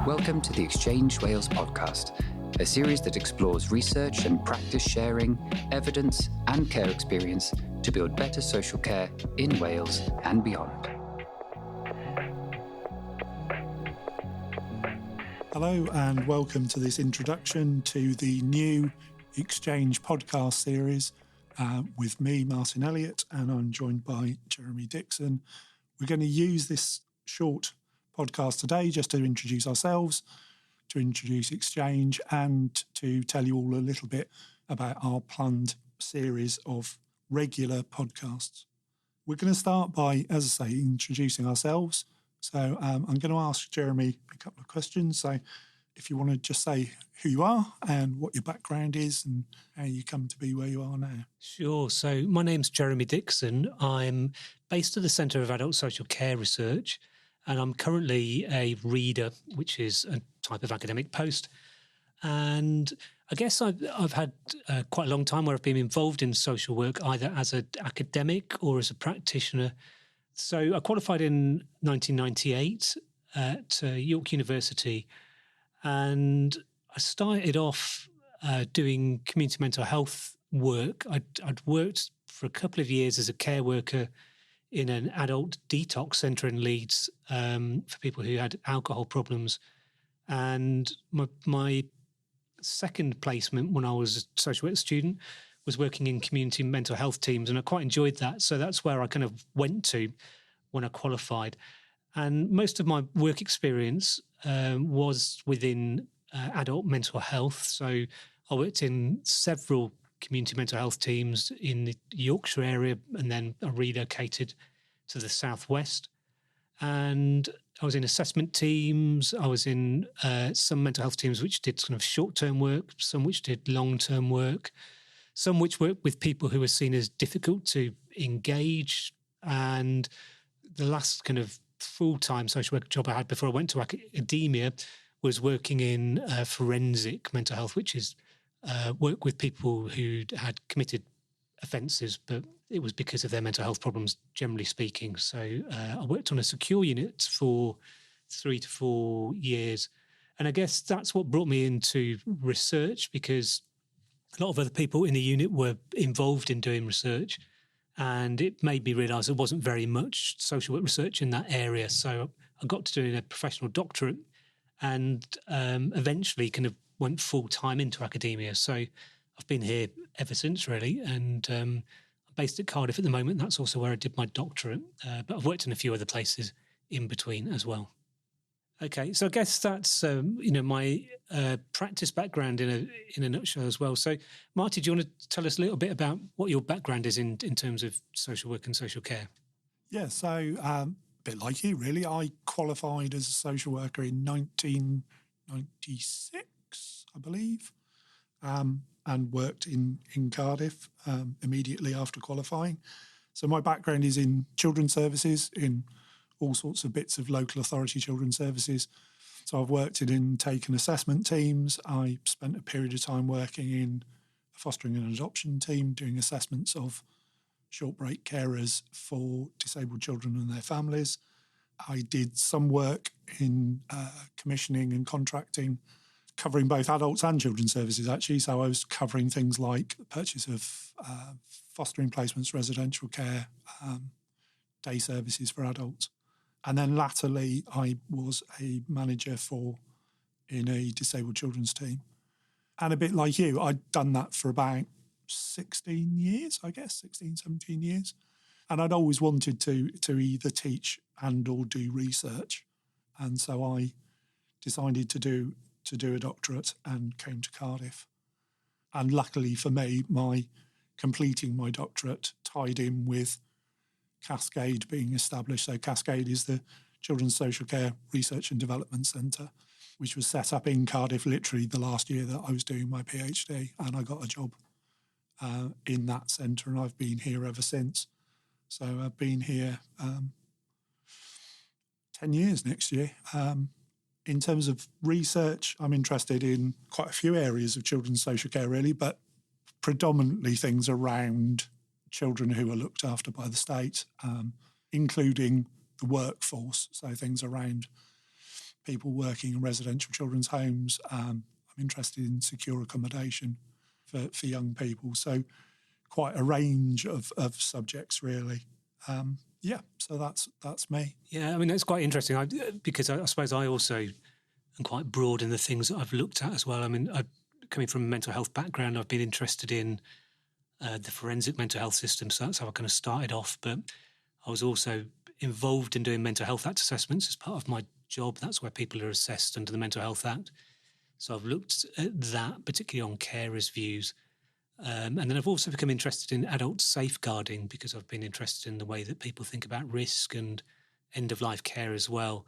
Welcome to the ExChange Wales podcast, a series that explores research and practice sharing, evidence and care experience to build better social care in Wales and beyond. Hello and welcome to this introduction to the new ExChange podcast series with me, Martin Elliott, and I'm joined by Jeremy Dixon. We're going to use this short podcast today just to introduce ourselves, to introduce ExChange, and to tell you all a little bit about our planned series of regular podcasts. We're going to start by, as I say, introducing ourselves. So I'm going to ask Jeremy a couple of questions. So if you want to just say who you are and what your background is and how you come to be where you are now. Sure. So my name's Jeremy Dixon. I'm based at the Centre of Adult Social Care Research, and I'm currently a reader, which is a type of academic post. And I guess I've had quite a long time where I've been involved in social work, either as an academic or as a practitioner. So I qualified in 1998 at York University, and I started off doing community mental health work. I'd worked for a couple of years as a care worker in an adult detox centre in Leeds for people who had alcohol problems. And my second placement when I was a social work student was working in community mental health teams, and I quite enjoyed that. So that's where I kind of went to when I qualified. And most of my work experience was within adult mental health. So I worked in several community mental health teams in the Yorkshire area, and then I relocated to the southwest. And I was in assessment teams. I was in some mental health teams which did kind of short-term work, some which did long-term work, some which worked with people who were seen as difficult to engage. And the last kind of full-time social work job I had before I went to academia was working in forensic mental health, which is work with people who had committed offences, but it was because of their mental health problems, generally speaking. So I worked on a secure unit for 3 to 4 years. And I guess that's what brought me into research, because a lot of other people in the unit were involved in doing research, and it made me realise there wasn't very much social work research in that area. So I got to doing a professional doctorate and eventually kind of went full-time into academia. So I've been here ever since, really, and I'm based at Cardiff at the moment. That's also where I did my doctorate, but I've worked in a few other places in between as well. Okay, so I guess that's my practice background in a nutshell as well. So, Marty, do you want to tell us a little bit about what your background is in terms of social work and social care? Yeah, so a bit like you, really. I qualified as a social worker in 1996, I believe, and worked in Cardiff immediately after qualifying. So my background is in children's services, in all sorts of bits of local authority children's services. So I've worked in intake and assessment teams. I spent a period of time working in a fostering and adoption team, doing assessments of short break carers for disabled children and their families. I did some work in commissioning and contracting, covering both adults and children's services, actually. So I was covering things like the purchase of fostering placements, residential care, day services for adults. And then latterly, I was a manager in a disabled children's team. And a bit like you, I'd done that for about 16 years, I guess, 16, 17 years. And I'd always wanted to either teach and or do research. And so I decided to do a doctorate and came to Cardiff. And luckily for me, my completing my doctorate tied in with Cascade being established. So Cascade is the Children's Social Care Research and Development Centre, which was set up in Cardiff literally the last year that I was doing my PhD, and I got a job in that centre, and I've been here ever since. So I've been here 10 years next year. In terms of research, I'm interested in quite a few areas of children's social care, really, but predominantly things around children who are looked after by the state, including the workforce, so things around people working in residential children's homes. I'm interested in secure accommodation for young people. So quite a range of subjects, really. So that's me. Yeah, I mean, that's quite interesting because I suppose I also am quite broad in the things that I've looked at as well. I mean, coming from a mental health background, I've been interested in the forensic mental health system. So that's how I kind of started off. But I was also involved in doing mental health act assessments as part of my job. That's where people are assessed under the Mental Health Act. So I've looked at that, particularly on carers' views. And then I've also become interested in adult safeguarding because I've been interested in the way that people think about risk and end-of-life care as well.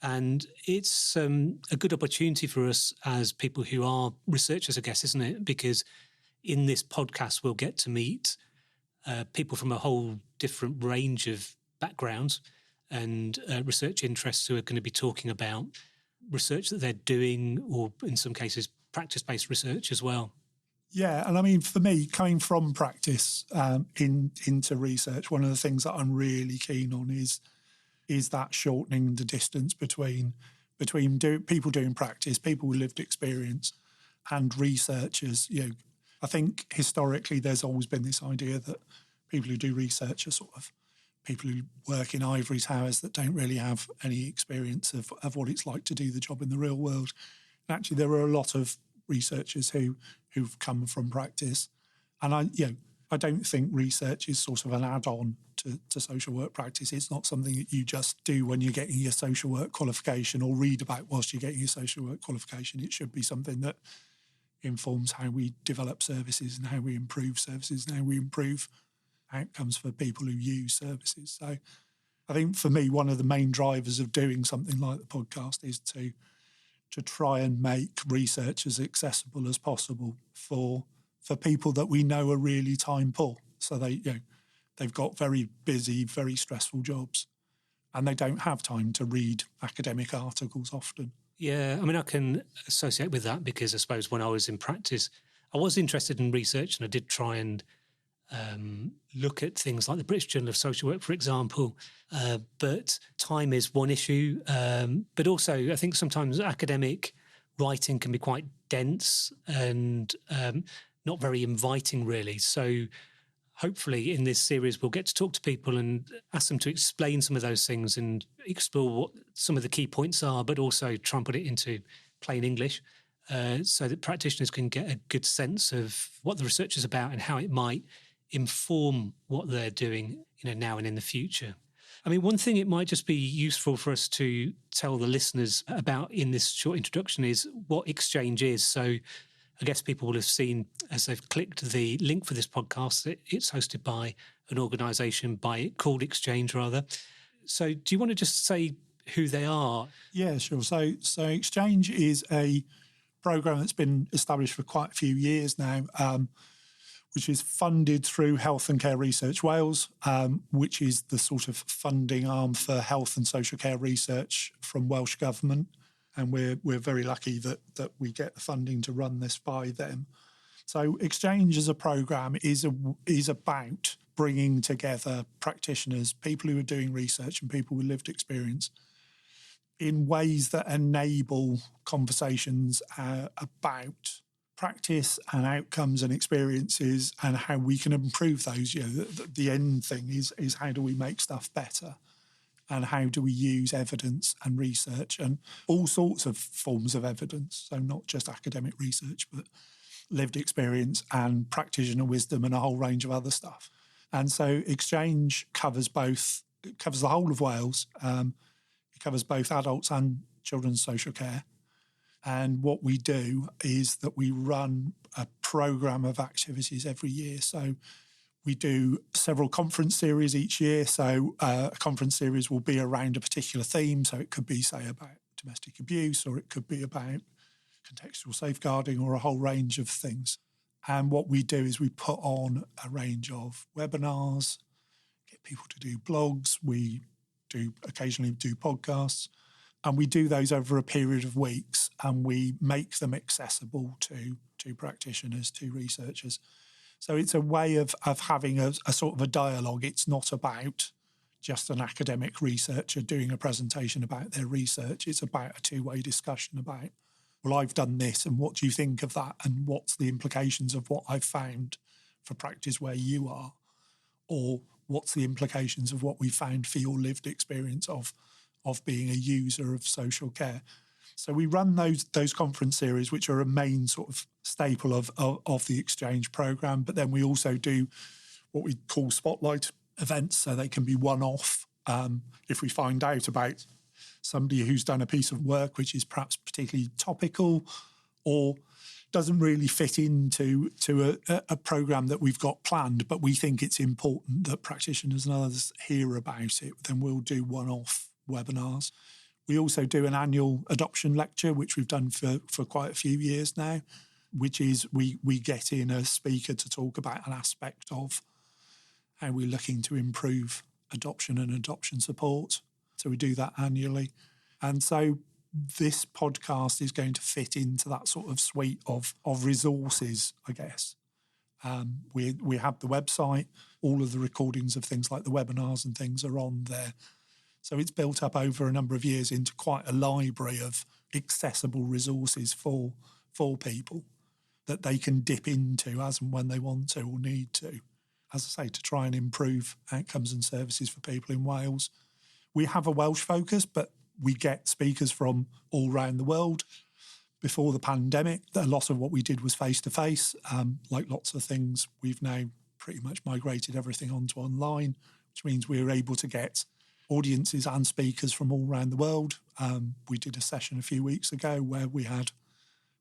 And it's a good opportunity for us as people who are researchers, I guess, isn't it? Because in this podcast, we'll get to meet people from a whole different range of backgrounds and research interests who are going to be talking about research that they're doing, or in some cases, practice-based research as well. Yeah, and I mean, for me, coming from practice into research, one of the things that I'm really keen on is that shortening the distance between people doing practice, people with lived experience, and researchers. I think historically there's always been this idea that people who do research are sort of people who work in ivory towers that don't really have any experience of what it's like to do the job in the real world. And actually, there are a lot of researchers who've come from practice, and I don't think research is sort of an add-on to social work practice. It's not something that you just do when you're getting your social work qualification or read about whilst you're getting your social work qualification. It should be something that informs how we develop services and how we improve services and how we improve outcomes for people who use services. So I think for me, one of the main drivers of doing something like the podcast is to try and make research as accessible as possible for people that we know are really time poor. So they've got very busy, very stressful jobs, and they don't have time to read academic articles often. Yeah, I mean, I can associate with that because I suppose when I was in practice, I was interested in research and I did try and look at things like the British Journal of Social Work, for example. But time is one issue. But also, I think sometimes academic writing can be quite dense and not very inviting, really. So hopefully in this series, we'll get to talk to people and ask them to explain some of those things and explore what some of the key points are, but also try and put it into plain English so that practitioners can get a good sense of what the research is about and how it might inform what they're doing, now and in the future. I mean, one thing it might just be useful for us to tell the listeners about in this short introduction is what ExChange is. So I guess people will have seen, as they've clicked the link for this podcast, that it's hosted by an organisation called ExChange, rather. So do you want to just say who they are? Yeah, sure. So ExChange is a programme that's been established for quite a few years now, which is funded through Health and Care Research Wales, which is the sort of funding arm for health and social care research from Welsh Government. And we're very lucky that we get the funding to run this by them. So ExChange as a programme is about bringing together practitioners, people who are doing research and people with lived experience in ways that enable conversations about practice and outcomes and experiences and how we can improve those. The end thing is how do we make stuff better and how do we use evidence and research and all sorts of forms of evidence. So not just academic research, but lived experience and practitioner wisdom and a whole range of other stuff. And so ExChange covers the whole of Wales. It covers both adults and children's social care. And what we do is that we run a programme of activities every year. So we do several conference series each year. So a conference series will be around a particular theme. So it could be, say, about domestic abuse, or it could be about contextual safeguarding, or a whole range of things. And what we do is we put on a range of webinars, get people to do blogs. We do occasionally do podcasts. And we do those over a period of weeks, and we make them accessible to practitioners, to researchers. So it's a way of having a sort of a dialogue. It's not about just an academic researcher doing a presentation about their research. It's about a two-way discussion about, well, I've done this and what do you think of that, and what's the implications of what I've found for practice where you are, or what's the implications of what we found for your lived experience of being a user of social care. So we run those conference series, which are a main sort of staple of the ExChange programme, but then we also do what we call spotlight events, so they can be one-off. If we find out about somebody who's done a piece of work which is perhaps particularly topical or doesn't really fit into a programme that we've got planned, but we think it's important that practitioners and others hear about it, then we'll do one-off webinars. We also do an annual adoption lecture, which we've done for quite a few years now, which is we get in a speaker to talk about an aspect of how we're looking to improve adoption and adoption support. So we do that annually. And so this podcast is going to fit into that sort of suite of resources, I guess. We have the website. All of the recordings of things like the webinars and things are on there. So it's built up over a number of years into quite a library of accessible resources for people that they can dip into as and when they want to or need to, as I say, to try and improve outcomes and services for people in Wales. We have a Welsh focus, but we get speakers from all around the world. Before the pandemic, a lot of what we did was face-to-face. Like lots of things, we've now pretty much migrated everything onto online, which means we're able to get audiences and speakers from all around the world. We did a session a few weeks ago where we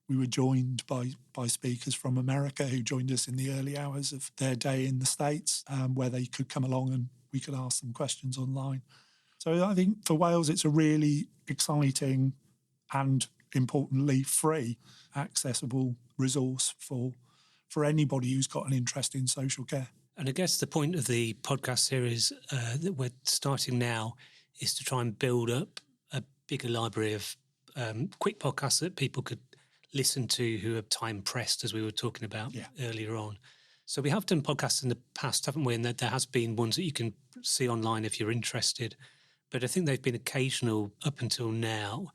were joined by speakers from America who joined us in the early hours of their day in the States, where they could come along and we could ask them questions online. So I think for Wales, it's a really exciting and importantly free, accessible resource for anybody who's got an interest in social care. And I guess the point of the podcast series that we're starting now is to try and build up a bigger library of quick podcasts that people could listen to who are time pressed, as we were talking about earlier on. So we have done podcasts in the past, haven't we? And there has been ones that you can see online if you're interested. But I think they've been occasional up until now.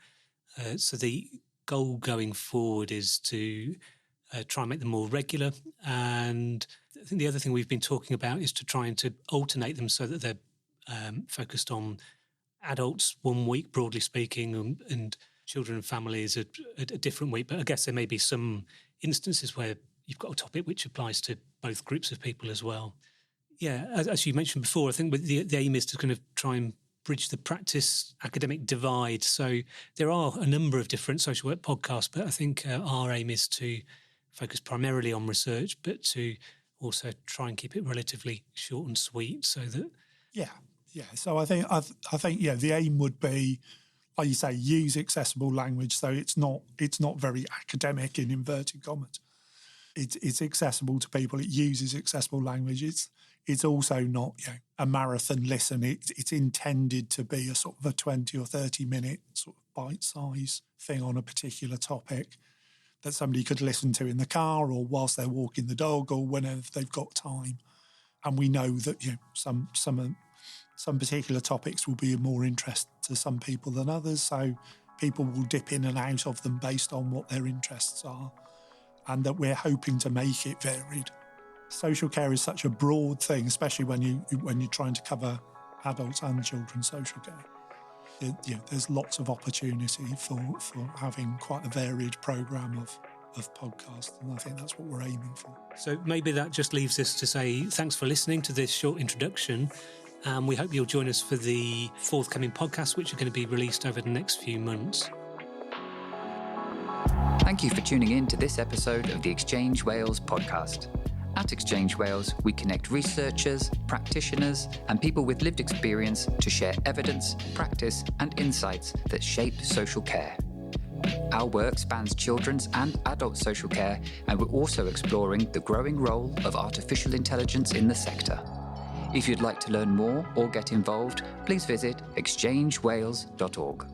So the goal going forward is to try and make them more regular. And I think the other thing we've been talking about is to try and to alternate them so that they're focused on adults one week, broadly speaking, and children and families a different week. But I guess there may be some instances where you've got a topic which applies to both groups of people as well. Yeah, as you mentioned before, I think the aim is to kind of try and bridge the practice academic divide. So there are a number of different social work podcasts, but I think our aim is to focus primarily on research, but to also try and keep it relatively short and sweet so that... Yeah. So I think the aim would be, like you say, use accessible language. So it's not very academic in inverted commas. It's accessible to people. It uses accessible language. It's also not a marathon listen. It's intended to be a sort of a 20 or 30 minute sort of bite-size thing on a particular topic that somebody could listen to in the car or whilst they're walking the dog or whenever they've got time. And we know that some particular topics will be of more interest to some people than others, so people will dip in and out of them based on what their interests are, and that we're hoping to make it varied. Social care is such a broad thing, especially when you're trying to cover adults and children's social care. There's lots of opportunity for having quite a varied programme of podcasts, and I think that's what we're aiming for. So maybe that just leaves us to say thanks for listening to this short introduction. We hope you'll join us for the forthcoming podcasts, which are going to be released over the next few months. Thank you for tuning in to this episode of the ExChange Wales podcast. At ExChange Wales, we connect researchers, practitioners, and people with lived experience to share evidence, practice, and insights that shape social care. Our work spans children's and adult social care, and we're also exploring the growing role of artificial intelligence in the sector. If you'd like to learn more or get involved, please visit exchangewales.org.